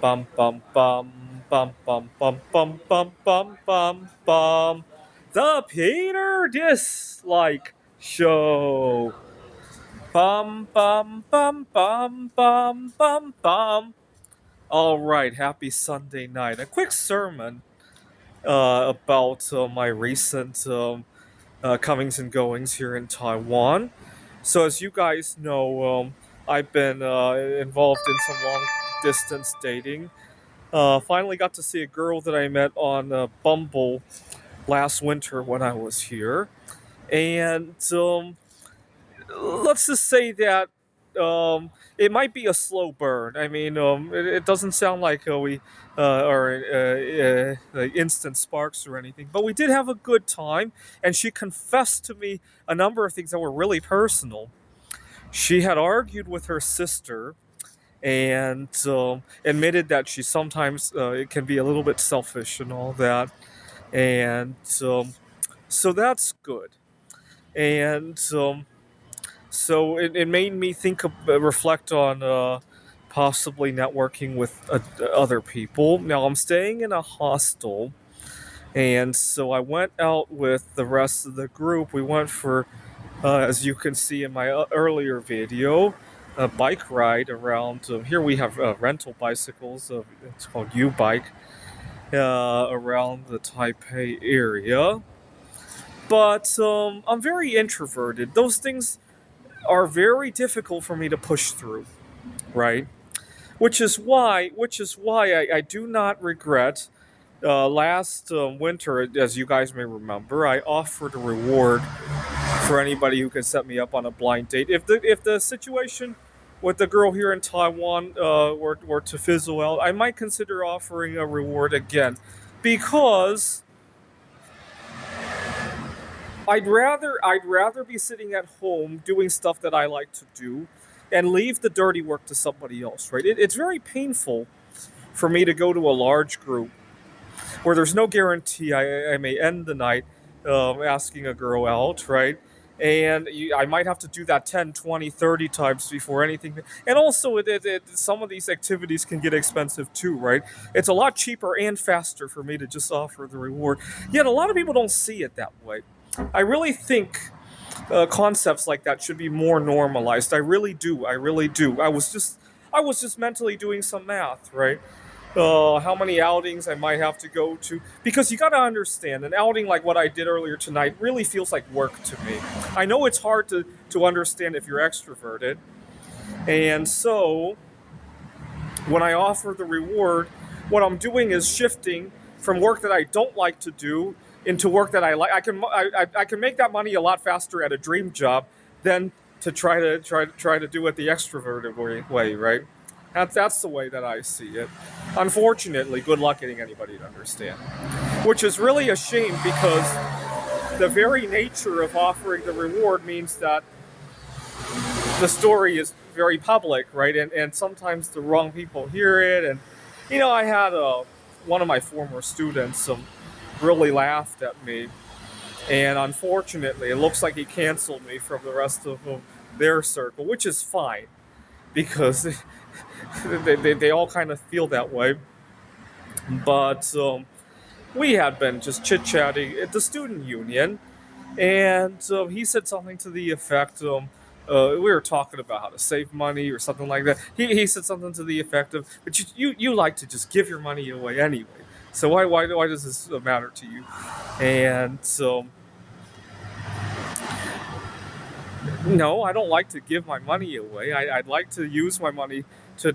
Bum bum bum bum bum bum bum bum bum bum bum. The Peter Dislike Show. Bum bum bum bum bum bum bum. All right, happy Sunday night. A quick sermon about my recent comings and goings here in Taiwan. So, as you guys know, I've been involved in some long distance dating. Finally got to see a girl that I met on Bumble last winter when I was here. And let's just say that it might be a slow burn. I mean, it doesn't sound like we are like instant sparks or anything, but we did have a good time. And she confessed to me a number of things that were really personal. She had argued with her sister and admitted that she sometimes it can be a little bit selfish and all that, and so that's good. And so it made me think of, reflect on possibly networking with other people. Now I'm staying in a hostel, and so I went out with the rest of the group. We went for as you can see in my earlier video, a bike ride around. Here we have rental bicycles. It's called U-Bike around the Taipei area. But I'm very introverted. Those things are very difficult for me to push through, right? Which is why I do not regret. Last winter, as you guys may remember, I offered a reward for anybody who can set me up on a blind date. If the situation with the girl here in Taiwan were to fizzle out, I might consider offering a reward again, because I'd rather be sitting at home doing stuff that I like to do, and leave the dirty work to somebody else. Right? It's very painful for me to go to a large group where there's no guarantee I may end the night asking a girl out, right? And I might have to do that 10, 20, 30 times before anything. And also, some of these activities can get expensive too, right? It's a lot cheaper and faster for me to just offer the reward. Yet, a lot of people don't see it that way. I really think concepts like that should be more normalized. I really do. I really do. I was just mentally doing some math, right? How many outings I might have to go to. Because you got to understand, an outing like what I did earlier tonight really feels like work to me. I know it's hard to understand if you're extroverted. And so, when I offer the reward, what I'm doing is shifting from work that I don't like to do into work that I like. I can make that money a lot faster at a dream job than to try to do it the extroverted way, right? That's the way that I see it. Unfortunately, good luck getting anybody to understand. Which is really a shame, because the very nature of offering the reward means that the story is very public, right? And sometimes the wrong people hear it. And I had one of my former students really laughed at me, and unfortunately, it looks like he canceled me from the rest of their circle, which is fine, because they all kind of feel that way. But we had been just chit chatting at the student union, and he said something to the effect, we were talking about how to save money or something like that. He said something to the effect of, "But you like to just give your money away anyway. So why does this matter to you?" And so, no, I don't like to give my money away. I'd like to use my money to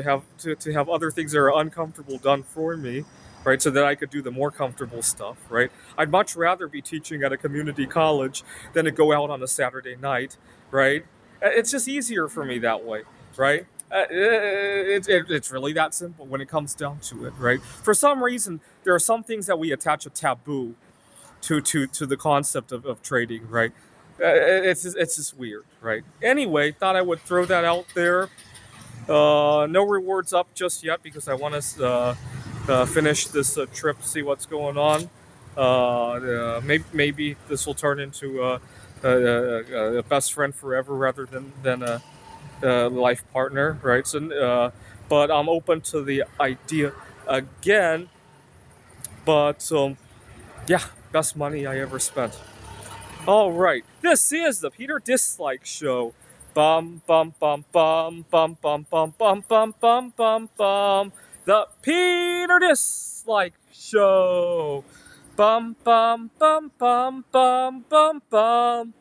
have other things that are uncomfortable done for me, right? So that I could do the more comfortable stuff, right? I'd much rather be teaching at a community college than to go out on a Saturday night, right? It's just easier for me that way, right? It's really that simple when it comes down to it, right? For some reason, there are some things that we attach a taboo to the concept of trading, right? It's just weird, right? Anyway, thought I would throw that out there. No rewards up just yet, because I want to finish this trip, see what's going on. Maybe this will turn into a best friend forever rather than a life partner, right? So but I'm open to the idea again. But yeah, best money I ever spent. All right, this is the Peter Dislike Show. Bum bum bum bum bum bum bum bum bum bum bum bum. The Peter Dislike Show. Bum bum bum bum bum bum bum.